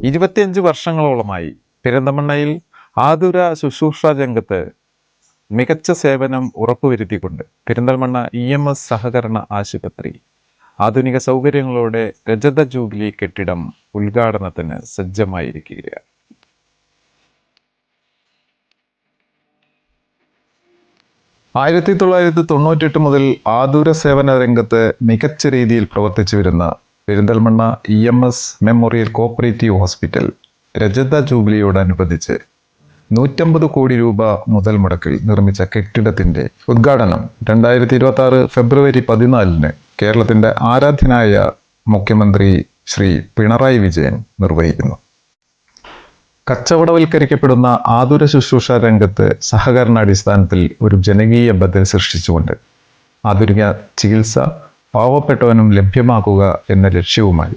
25 വർഷങ്ങളോളമായി പെരിന്തൽമണ്ണയിൽ ആതുര ശുശ്രൂഷ രംഗത്ത് മികച്ച സേവനം ഉറപ്പുവരുത്തിക്കൊണ്ട് പെരിന്തൽമണ്ണ EMS സഹകരണ ആശുപത്രി ആധുനിക സൗകര്യങ്ങളോടെ രജത ജൂബിലി കെട്ടിടം ഉദ്ഘാടനത്തിന് സജ്ജമായിരിക്കുകയാണ്. ആയിരത്തി 1998 മുതൽ ആതുര സേവന രംഗത്ത് മികച്ച രീതിയിൽ പ്രവർത്തിച്ചു വരുന്ന Perinthalmanna EMS memorial cooperative hospital രജത ജൂബിലിയോടനുബന്ധിച്ച് 150 കോടി രൂപ മുതൽ മുടക്കിൽ നിർമ്മിച്ച കെട്ടിടത്തിന്റെ ഉദ്ഘാടനം 2026 ഫെബ്രുവരി 14 കേരളത്തിന്റെ ആരാധ്യനായ മുഖ്യമന്ത്രി ശ്രീ പിണറായി വിജയൻ നിർവഹിക്കുന്നു. കച്ചവടവൽക്കരിക്കപ്പെടുന്ന ആതുര ശുശ്രൂഷ രംഗത്ത് സഹകരണ അടിസ്ഥാനത്തിൽ ഒരു ജനകീയ ബദൽ സൃഷ്ടിച്ചുകൊണ്ട് ആധുനിക ചികിത്സ പാവപ്പെട്ടവനും ലഭ്യമാക്കുക എന്ന ലക്ഷ്യവുമായി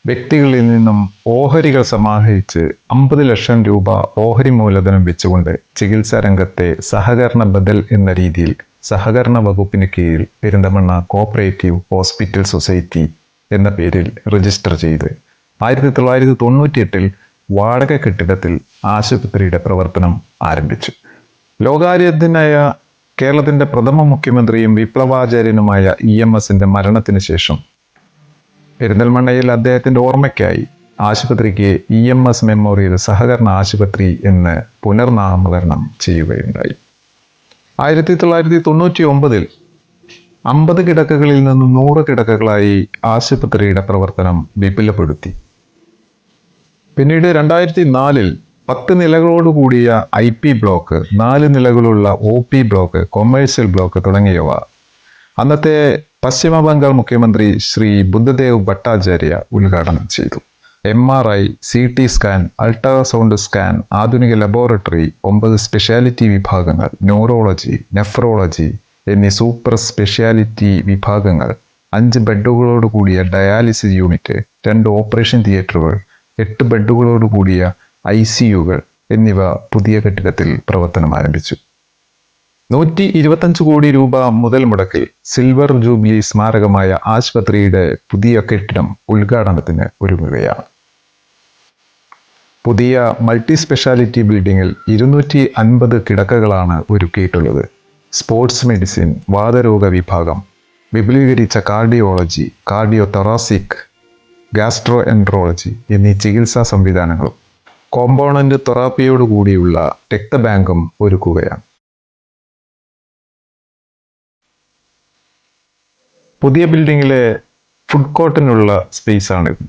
വ്യക്തികളിൽ നിന്നും ഓഹരികൾ സമാഹരിച്ച് 50 ലക്ഷം രൂപ ഓഹരി മൂലധനം വെച്ചുകൊണ്ട് ചികിത്സാ രംഗത്തെ സഹകരണ ബദൽ എന്ന രീതിയിൽ സഹകരണ വകുപ്പിന് കീഴിൽ പെരിന്തൽമണ്ണ കോപ്പറേറ്റീവ് ഹോസ്പിറ്റൽ സൊസൈറ്റി എന്ന പേരിൽ രജിസ്റ്റർ ചെയ്ത് 1998 വാടക കെട്ടിടത്തിൽ ആശുപത്രിയുടെ പ്രവർത്തനം ആരംഭിച്ചു. ലോകാരാധ്യനായ കേരളത്തിന്റെ പ്രഥമ മുഖ്യമന്ത്രിയും വിപ്ലവാചാര്യനുമായ EMSന്റെ മരണത്തിന് ശേഷം പെരിന്തൽമണ്ണയിൽ അദ്ദേഹത്തിന്റെ ഓർമ്മയ്ക്കായി ആശുപത്രിക്ക് EMS മെമ്മോറിയൽ സഹകരണ ആശുപത്രി എന്ന് പുനർനാമകരണം ചെയ്യുകയുണ്ടായി. 1999 50 കിടക്കകളിൽ നിന്ന് 100 കിടക്കകളായി ആശുപത്രിയുടെ പ്രവർത്തനം വിപുലപ്പെടുത്തി. പിന്നീട് 2004 10 നിലകളോട് കൂടിയ IP block, 4 നിലകളുള്ള OP block, commercial block തുടങ്ങിയവ അന്നത്തെ പശ്ചിമ ബംഗാൾ മുഖ്യമന്ത്രി ശ്രീ ബുദ്ധദേവ് ഭട്ടാചാര്യ ഉദ്ഘാടനം ചെയ്തു. MRI, CT scan, ultrasound scan, ആധുനിക ലബോറട്ടറി, 9 സ്പെഷ്യാലിറ്റി വിഭാഗങ്ങൾ, ന്യൂറോളജി, നെഫ്രോളജി എന്നീ സൂപ്പർ സ്പെഷ്യാലിറ്റി വിഭാഗങ്ങൾ, 5 ബെഡുകളോട് കൂടിയ ഡയാലിസിസ് യൂണിറ്റ്, 2 ഓപ്പറേഷൻ തിയേറ്ററുകൾ, 8 ബെഡുകളോട് കൂടിയ ICUകൾ എന്നിവ പുതിയ കെട്ടിടത്തിൽ പ്രവർത്തനം ആരംഭിച്ചു. 125 കോടി രൂപ മുതൽ മുടക്കിൽ സിൽവർ ജൂബിലി സ്മാരകമായ ആശുപത്രിയുടെ പുതിയ കെട്ടിടം ഉദ്ഘാടനത്തിന് ഒരുങ്ങുകയാണ്. പുതിയ മൾട്ടി സ്പെഷ്യാലിറ്റി ബിൽഡിങ്ങിൽ 250 കിടക്കകളാണ് ഒരുക്കിയിട്ടുള്ളത്. സ്പോർട്സ് മെഡിസിൻ, വാതരോഗ വിഭാഗം, വിപുലീകരിച്ച cardiology, cardio thoracic, gastro enterology എന്നീ ചികിത്സാ സംവിധാനങ്ങളും കോമ്പോണന്റ് തെറാപ്പിയോടുകൂടിയുള്ള രക്തബാങ്കും ഒരുക്കുകയാണ്. പുതിയ ബിൽഡിങ്ങിലെ ഫുഡ് കോർട്ടിനുള്ള സ്പേസ് ആണിത്.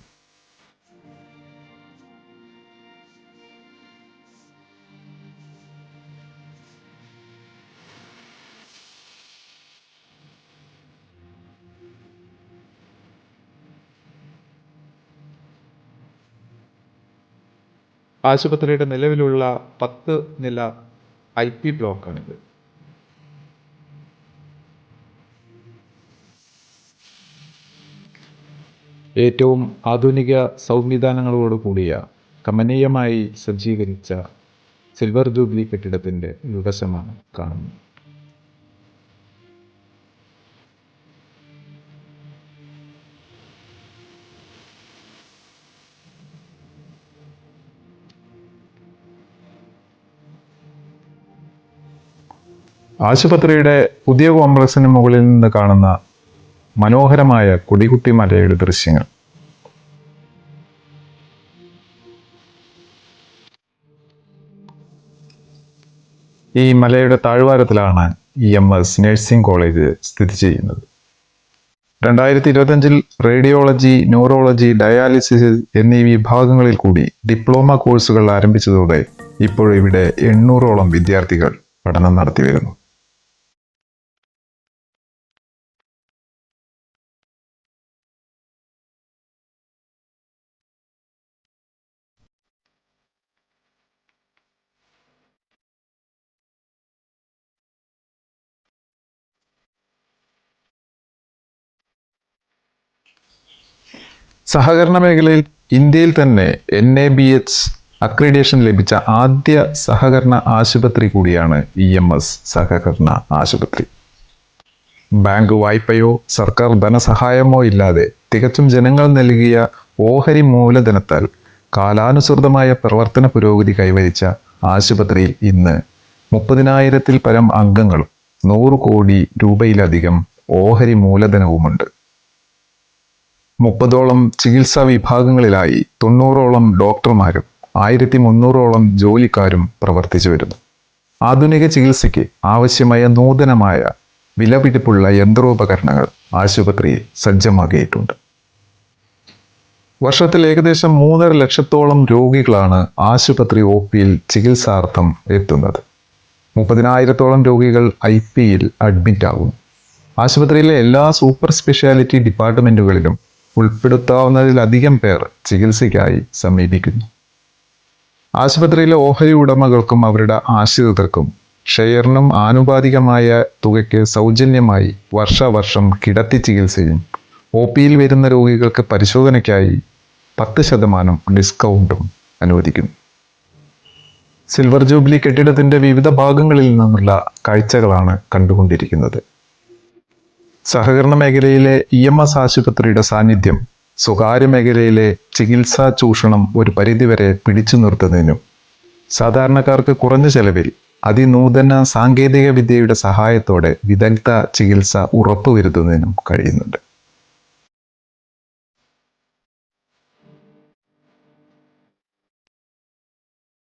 ആശുപത്രിയുടെ നിലവിലുള്ള 10 നില IP ബ്ലോക്കാണിത്. ഏറ്റവും ആധുനിക സംവിധാനങ്ങളോട് കൂടിയ കമനീയമായി സജ്ജീകരിച്ച സിൽവർ ജൂബിലി കെട്ടിടത്തിന്റെ വികസനമാണ് കാണുന്നത്. ആശുപത്രിയുടെ പുതിയ കോംപ്ലക്സിന് മുകളിൽ നിന്ന് കാണുന്ന മനോഹരമായ കൊടികുത്തി മലയുടെ ദൃശ്യങ്ങൾ. ഈ മലയുടെ താഴ്വാരത്തിലാണ് EMS നഴ്സിംഗ് കോളേജ് സ്ഥിതി ചെയ്യുന്നത്. 2025 റേഡിയോളജി, ന്യൂറോളജി, ഡയാലിസിസ് എന്നീ വിഭാഗങ്ങളിൽ കൂടി ഡിപ്ലോമ കോഴ്സുകൾ ആരംഭിച്ചതോടെ ഇപ്പോഴിവിടെ 800ഓളം വിദ്യാർത്ഥികൾ പഠനം നടത്തി വരുന്നു. സഹകരണ മേഖലയിൽ ഇന്ത്യയിൽ തന്നെ NABH അക്രഡിറ്റേഷൻ ലഭിച്ച ആദ്യ സഹകരണ ആശുപത്രി കൂടിയാണ് EMS സഹകരണ ആശുപത്രി. ബാങ്ക് വായ്പയോ സർക്കാർ ധനസഹായമോ ഇല്ലാതെ തികച്ചും ജനങ്ങൾ നൽകിയ ഓഹരി മൂലധനത്താൽ കാലാനുസൃതമായ പ്രവർത്തന പുരോഗതി കൈവരിച്ച ആശുപത്രിയിൽ ഇന്ന് 30,000-ൽ പരം അംഗങ്ങളും 100 കോടി രൂപയിലധികം ഓഹരി മൂലധനവുമുണ്ട്. 30ഓളം ചികിത്സാ വിഭാഗങ്ങളിലായി 90ഓളം ഡോക്ടർമാരും 1300ഓളം ജോലിക്കാരും പ്രവർത്തിച്ചു വരുന്നു. ആധുനിക ചികിത്സയ്ക്ക് ആവശ്യമായ നൂതനമായ വിലപിടിപ്പുള്ള യന്ത്രോപകരണങ്ങൾ ആശുപത്രിയിൽ സജ്ജമാക്കിയിട്ടുണ്ട്. വർഷത്തിൽ ഏകദേശം 3.5 ലക്ഷത്തോളം രോഗികളാണ് ആശുപത്രി OPയിൽ ചികിത്സാർത്ഥം എത്തുന്നത്. 30,000-ഓളം രോഗികൾ IPയിൽ അഡ്മിറ്റ് ആകുന്നു. ആശുപത്രിയിലെ എല്ലാ സൂപ്പർ സ്പെഷ്യാലിറ്റി ഡിപ്പാർട്ട്മെന്റുകളിലും ഉൾപ്പെടുത്താവുന്നതിലധികം പേർ ചികിത്സയ്ക്കായി സമീപിക്കുന്നു. ആശുപത്രിയിലെ ഓഹരി ഉടമകൾക്കും അവരുടെ ആശ്രിതർക്കും ഷെയറിനും ആനുപാതികമായ തുകയ്ക്ക് സൗജന്യമായി വർഷാവർഷം കിടത്തി ചികിത്സയും OPയിൽ വരുന്ന രോഗികൾക്ക് പരിശോധനയ്ക്കായി 10% ഡിസ്കൗണ്ടും അനുവദിക്കുന്നു. സിൽവർ ജൂബിലി കെട്ടിടത്തിന്റെ വിവിധ ഭാഗങ്ങളിൽ നിന്നുള്ള കാഴ്ചകളാണ് കണ്ടുകൊണ്ടിരിക്കുന്നത്. സഹകരണ മേഖലയിലെ EMS ആശുപത്രിയുടെ സാന്നിധ്യം സ്വകാര്യ മേഖലയിലെ ചികിത്സാ ചൂഷണം ഒരു പരിധിവരെ പിടിച്ചു നിർത്തുന്നതിനും സാധാരണക്കാർക്ക് കുറഞ്ഞ ചെലവിൽ അതിനൂതന സാങ്കേതിക വിദ്യയുടെ സഹായത്തോടെ വിദഗ്ധ ചികിത്സ ഉറപ്പുവരുത്തുന്നതിനും കഴിയുന്നുണ്ട്.